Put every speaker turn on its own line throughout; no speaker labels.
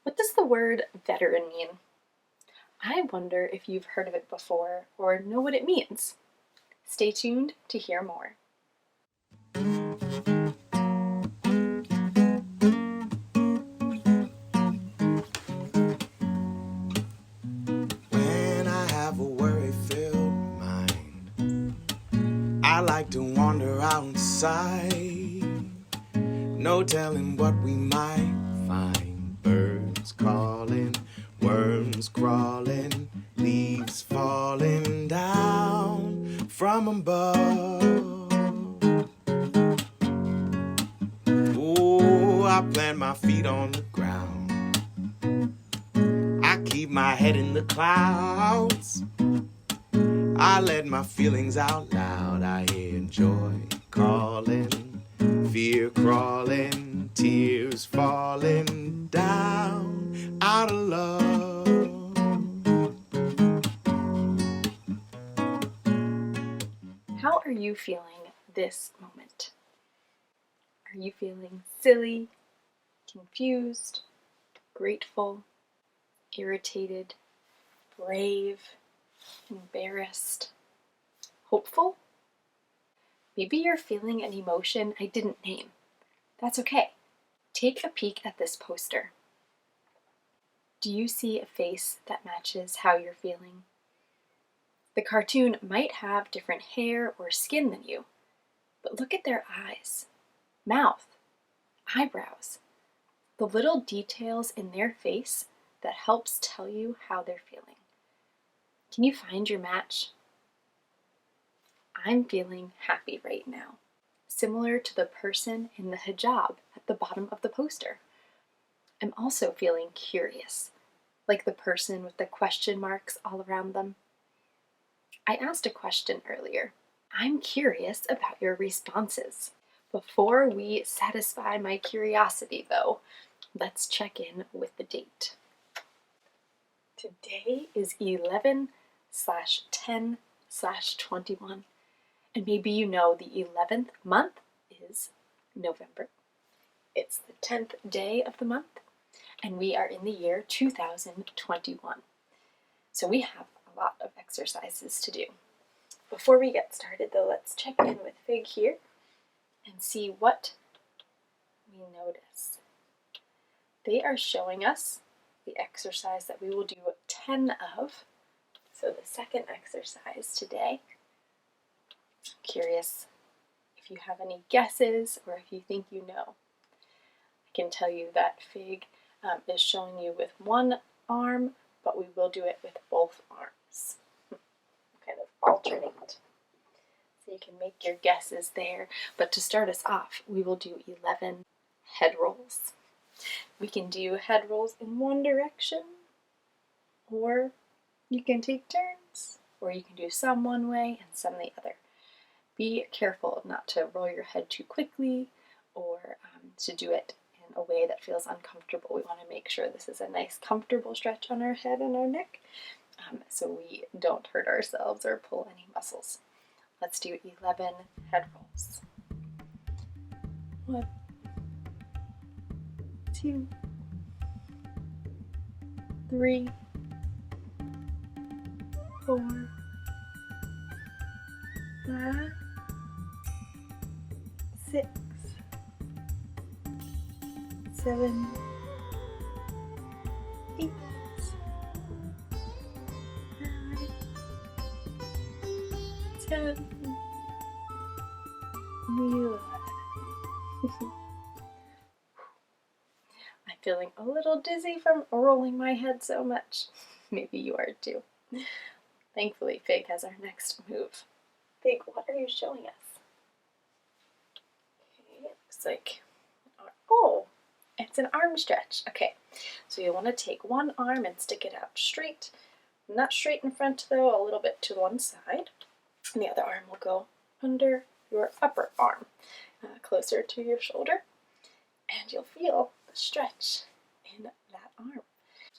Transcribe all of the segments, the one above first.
What does the word veteran mean? I wonder if you've heard of it before or know what it means. Stay tuned to hear more.
When I have a worry-filled mind, I like to wander outside. No telling what we might find. Birds calling, worms crawling, leaves falling down from above. Oh, I plant my feet on the ground. I keep my head in the clouds. I let my feelings out loud. I hear joy calling, fear crawling, tears falling down out of love.
How are you feeling this moment? Are you feeling silly, confused, grateful, irritated, brave, embarrassed, hopeful? Maybe you're feeling an emotion I didn't name. That's okay. Take a peek at this poster. Do you see a face that matches how you're feeling? The cartoon might have different hair or skin than you, but look at their eyes, mouth, eyebrows, the little details in their face that helps tell you how they're feeling. Can you find your match? I'm feeling happy right now, similar to the person in the hijab at the bottom of the poster. I'm also feeling curious, like the person with the question marks all around them. I asked a question earlier. I'm curious about your responses. Before we satisfy my curiosity, though, let's check in with the date. Today is 11/10/21, and maybe you know the 11th month is November. It's the 10th day of the month, and we are in the year 2021. So we have a lot of exercises to do. Before we get started, though, let's check in with Fig here and see what we notice. They are showing us the exercise that we will do 10 of. So the second exercise today. I'm curious if you have any guesses or if you think you know. I can tell you that Fig is showing you with one arm, but we will do it with both arms. Kind of alternate. So you can make your guesses there. But to start us off, we will do 11 head rolls. We can do head rolls in one direction, or you can take turns, or you can do some one way and some the other. Be careful not to roll your head too quickly or to do it in a way that feels uncomfortable. We want to make sure this is a nice comfortable stretch on our head and our neck, so we don't hurt ourselves or pull any muscles. Let's do 11 head rolls. 1, 2, 3, 4, 5, 6, 7, 8, 9, 10, 11. I'm feeling a little dizzy from rolling my head so much. Maybe you are too. Thankfully, Fig has our next move. Fig, what are you showing us? Okay, it looks like, oh, it's an arm stretch. Okay, so you want to take one arm and stick it out straight. Not straight in front though, a little bit to one side. And the other arm will go under your upper arm, closer to your shoulder. And you'll feel the stretch in that arm.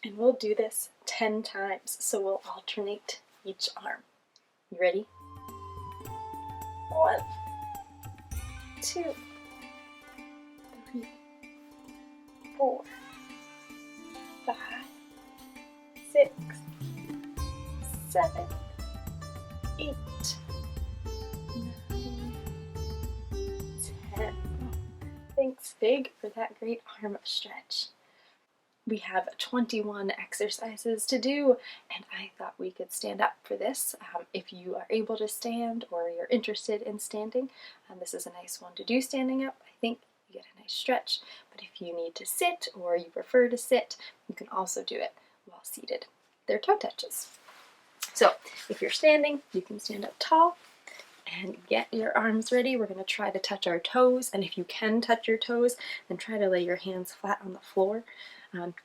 And we'll do this 10 times, so we'll alternate each arm. You ready? 1, 2, 3, 4, 5, 6, 7, 8, 9, 10. Thanks, Big, for that great arm stretch. We have 21 exercises to do, and I thought we could stand up for this. If you are able to stand or you're interested in standing, this is a nice one to do standing up. I think you get a nice stretch, but if you need to sit or you prefer to sit, you can also do it while seated. They're toe touches. So if you're standing, you can stand up tall and get your arms ready. We're going to try to touch our toes, and if you can touch your toes, then try to lay your hands flat on the floor.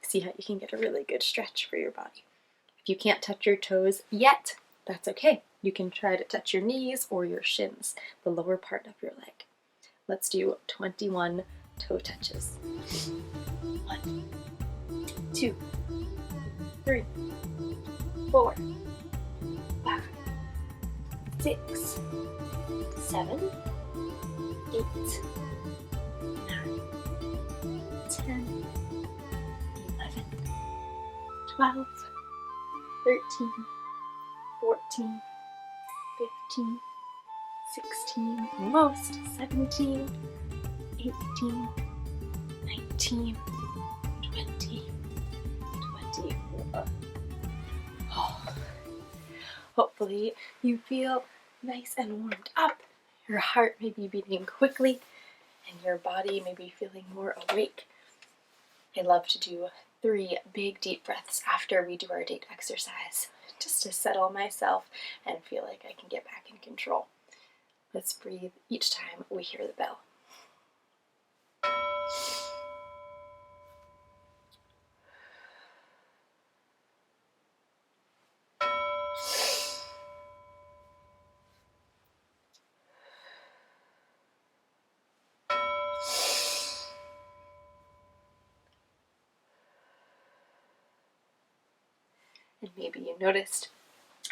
See how you can get a really good stretch for your body. If you can't touch your toes yet, that's okay. You can try to touch your knees or your shins, the lower part of your leg. Let's do 21 toe touches. 1, 2, 3, 4, 5, 6, 7, 8, 9, 10, 11, 12, 13, 14, 15, 16, almost 17, 18, 19, 20, 21. Oh. Hopefully you feel nice and warmed up. Your heart may be beating quickly and your body may be feeling more awake. I love to do 3 big deep breaths after we do our date exercise, just to settle myself and feel like I can get back in control. Let's breathe each time we hear the bell. And maybe you noticed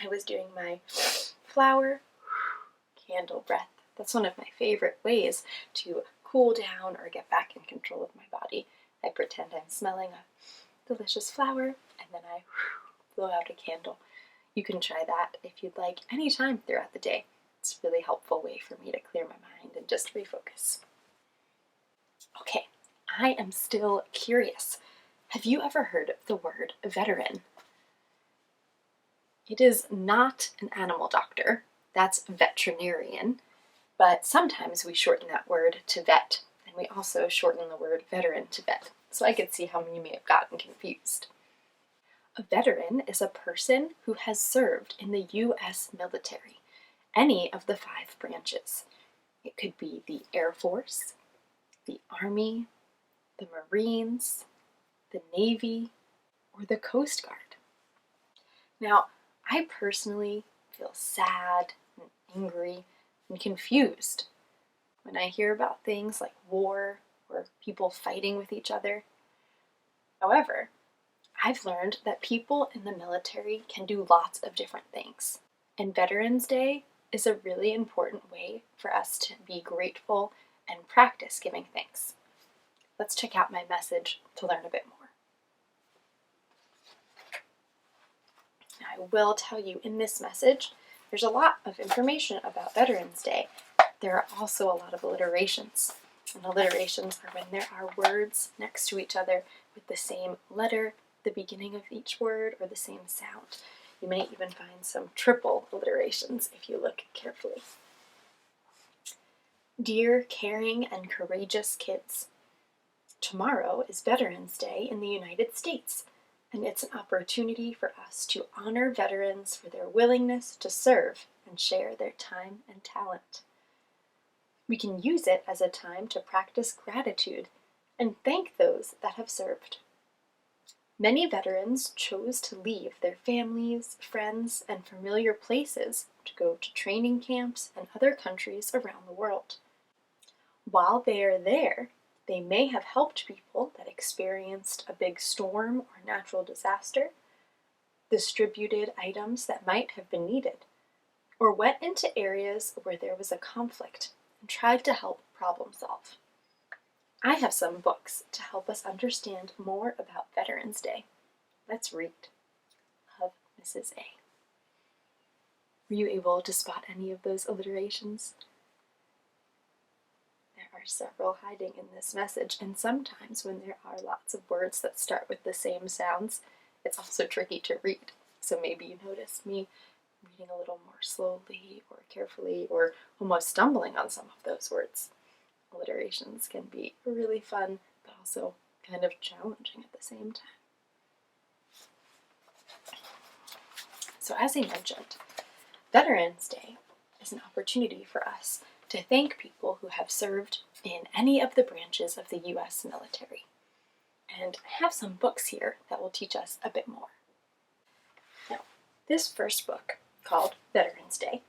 I was doing my flower candle breath. That's one of my favorite ways to cool down or get back in control of my body. I pretend I'm smelling a delicious flower and then I blow out a candle. You can try that if you'd like anytime throughout the day. It's a really helpful way for me to clear my mind and just refocus. Okay, I am still curious. Have you ever heard of the word veteran? It is not an animal doctor, that's veterinarian, but sometimes we shorten that word to vet, and we also shorten the word veteran to vet, so I could see how you may have gotten confused. A veteran is a person who has served in the U.S. military, any of the 5 branches. It could be the Air Force, the Army, the Marines, the Navy, or the Coast Guard. Now, I personally feel sad and angry and confused when I hear about things like war or people fighting with each other. However, I've learned that people in the military can do lots of different things, and Veterans Day is a really important way for us to be grateful and practice giving thanks. Let's check out my message to learn a bit more. I will tell you in this message, there's a lot of information about Veterans Day. There are also a lot of alliterations. And alliterations are when there are words next to each other with the same letter at the beginning of each word or the same sound. You may even find some triple alliterations if you look carefully. Dear caring and courageous kids, tomorrow is Veterans Day in the United States. And it's an opportunity for us to honor veterans for their willingness to serve and share their time and talent. We can use it as a time to practice gratitude and thank those that have served. Many veterans chose to leave their families, friends, and familiar places to go to training camps and other countries around the world. While they are there, they may have helped people that experienced a big storm or natural disaster, distributed items that might have been needed, or went into areas where there was a conflict and tried to help problem solve. I have some books to help us understand more about Veterans Day. let's read. Love, Mrs. A. Were you able to spot any of those alliterations? There are several hiding in this message, and sometimes when there are lots of words that start with the same sounds, it's also tricky to read. So maybe you noticed me reading a little more slowly or carefully or almost stumbling on some of those words. Alliterations can be really fun, but also kind of challenging at the same time. So as I mentioned, Veterans Day is an opportunity for us to thank people who have served in any of the branches of the U.S. military. And I have some books here that will teach us a bit more. Now, this first book, called Veterans Day,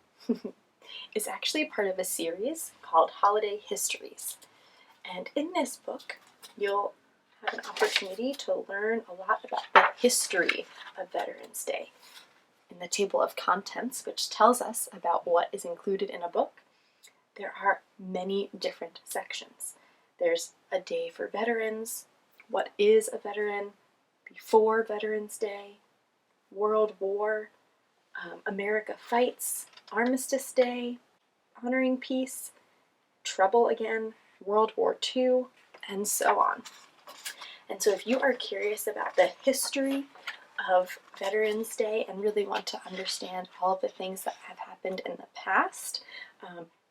is actually part of a series called Holiday Histories. And in this book, you'll have an opportunity to learn a lot about the history of Veterans Day. In the table of contents, which tells us about what is included in a book, there are many different sections. There's a day for veterans, what is a veteran, before Veterans Day, World War, America Fights, Armistice Day, Honoring Peace, Trouble Again, World War II, and so on. And so if you are curious about the history of Veterans Day and really want to understand all of the things that have happened in the past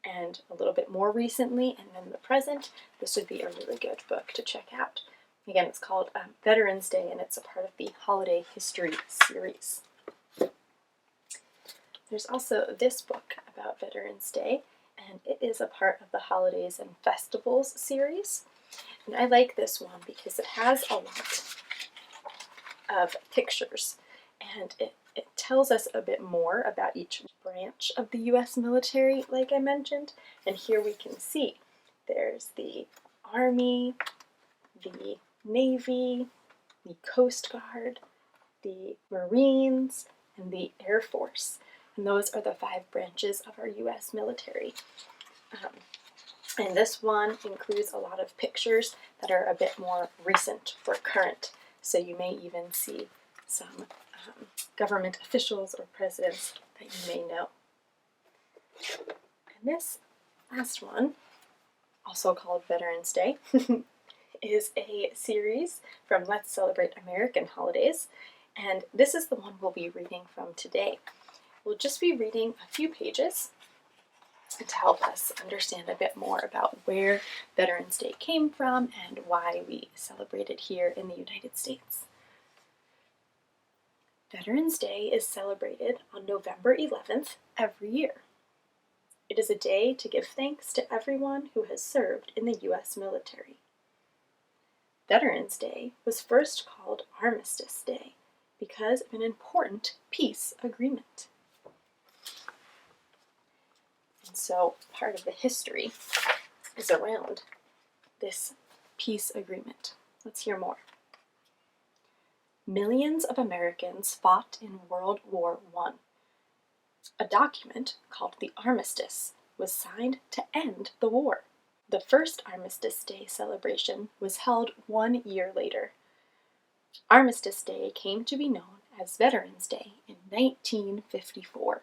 and a little bit more recently and in the present, this would be a really good book to check out. Again, it's called Veterans Day, and it's a part of the Holiday History series. There's also this book about Veterans Day, and it is a part of the Holidays and Festivals series. And I like this one because it has a lot of pictures, and it tells us a bit more about each branch of the U.S. military, like I mentioned. And here we can see there's the Army, the Navy, the Coast Guard, the Marines, and the Air Force. And those are the 5 branches of our U.S. military. And this one includes a lot of pictures that are a bit more recent or current. So you may even see some government officials or presidents that you may know. And this last one, also called Veterans Day, is a series from Let's Celebrate American Holidays. And this is the one we'll be reading from today. We'll just be reading a few pages to help us understand a bit more about where Veterans Day came from and why we celebrate it here in the United States. Veterans Day is celebrated on November 11th every year. It is a day to give thanks to everyone who has served in the U.S. military. Veterans Day was first called Armistice Day because of an important peace agreement. And so part of the history is around this peace agreement. Let's hear more. Millions of Americans fought in World War I. A document called the Armistice was signed to end the war. The first Armistice Day celebration was held 1 year later. Armistice Day came to be known as Veterans Day in 1954.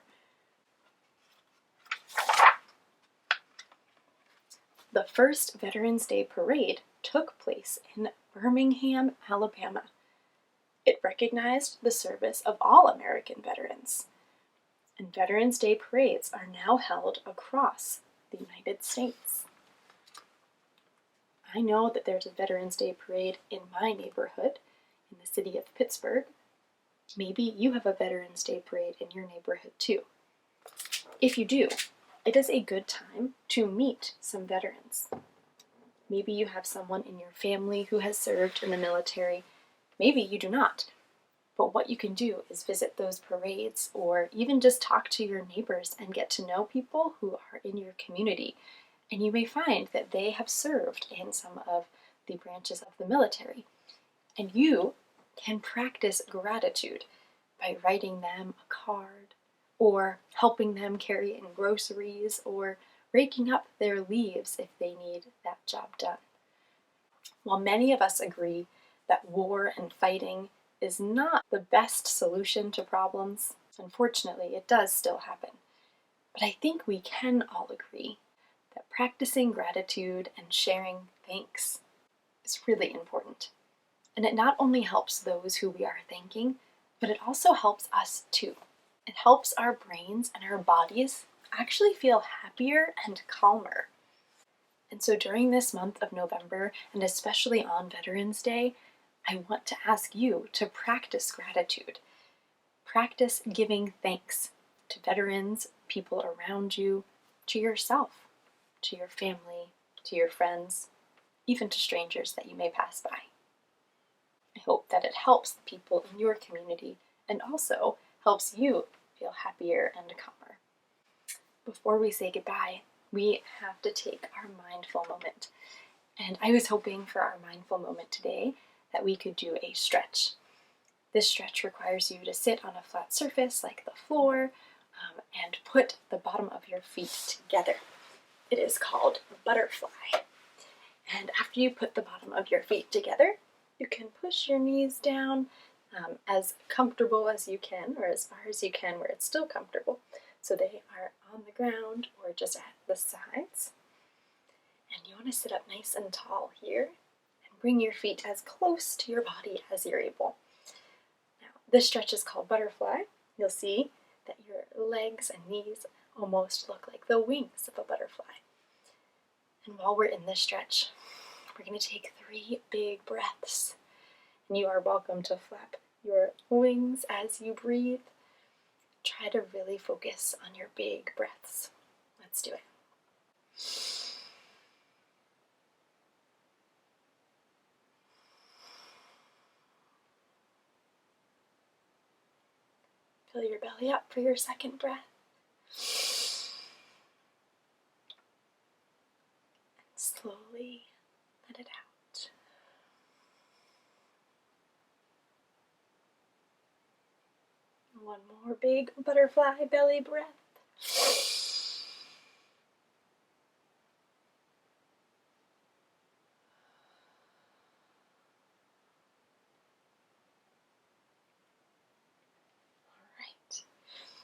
The first Veterans Day parade took place in Birmingham, Alabama. It recognized the service of all American veterans. And Veterans Day parades are now held across the United States. I know that there's a Veterans Day parade in my neighborhood, in the city of Pittsburgh. Maybe you have a Veterans Day parade in your neighborhood too. If you do, it is a good time to meet some veterans. Maybe you have someone in your family who has served in the military. Maybe you do not. But what you can do is visit those parades or even just talk to your neighbors and get to know people who are in your community. And you may find that they have served in some of the branches of the military. And you can practice gratitude by writing them a card or helping them carry in groceries or raking up their leaves if they need that job done. While many of us agree that war and fighting is not the best solution to problems. Unfortunately, it does still happen. But I think we can all agree that practicing gratitude and sharing thanks is really important. And it not only helps those who we are thanking, but it also helps us too. It helps our brains and our bodies actually feel happier and calmer. And so during this month of November, and especially on Veterans Day, I want to ask you to practice gratitude. Practice giving thanks to veterans, people around you, to yourself, to your family, to your friends, even to strangers that you may pass by. I hope that it helps the people in your community and also helps you feel happier and calmer. Before we say goodbye, we have to take our mindful moment. And I was hoping for our mindful moment today that we could do a stretch. This stretch requires you to sit on a flat surface like the floor and put the bottom of your feet together. It is called butterfly. And after you put the bottom of your feet together, you can push your knees down as comfortable as you can, or as far as you can where it's still comfortable. So they are on the ground or just at the sides. And you want to sit up nice and tall here and bring your feet as close to your body as you're able. Now, this stretch is called butterfly. You'll see that your legs and knees almost look like the wings of a butterfly. And while we're in this stretch, we're going to take 3 big breaths. And you are welcome to flap your wings as you breathe. Try to really focus on your big breaths. Let's do it. Fill your belly up for your second breath. And slowly let it out. One more big butterfly belly breath.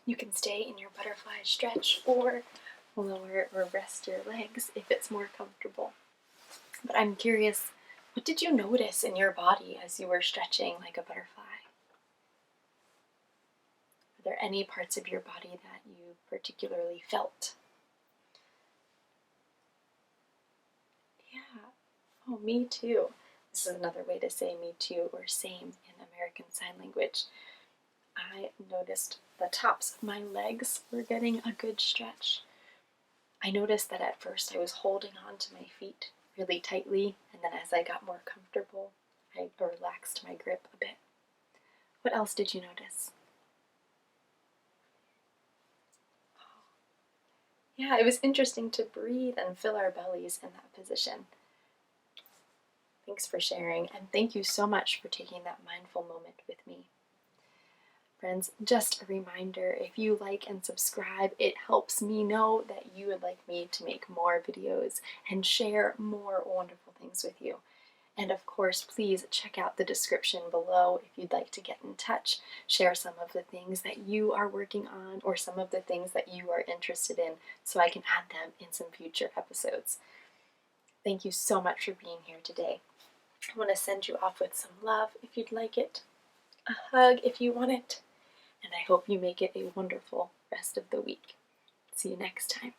You can stay in your butterfly stretch or lower or rest your legs if it's more comfortable. But I'm curious, what did you notice in your body as you were stretching like a butterfly? Are there any parts of your body that you particularly felt? Yeah. Oh, me too. This is another way to say me too or same in American Sign Language. I noticed the tops of my legs were getting a good stretch. I noticed that at first I was holding on to my feet really tightly, and then as I got more comfortable, I relaxed my grip a bit. What else did you notice? Yeah, it was interesting to breathe and fill our bellies in that position. Thanks for sharing, and thank you so much for taking that mindful moment with me. Friends, just a reminder, if you like and subscribe, it helps me know that you would like me to make more videos and share more wonderful things with you. And of course, please check out the description below if you'd like to get in touch, share some of the things that you are working on or some of the things that you are interested in so I can add them in some future episodes. Thank you so much for being here today. I want to send you off with some love if you'd like it, a hug if you want it, and I hope you make it a wonderful rest of the week. See you next time.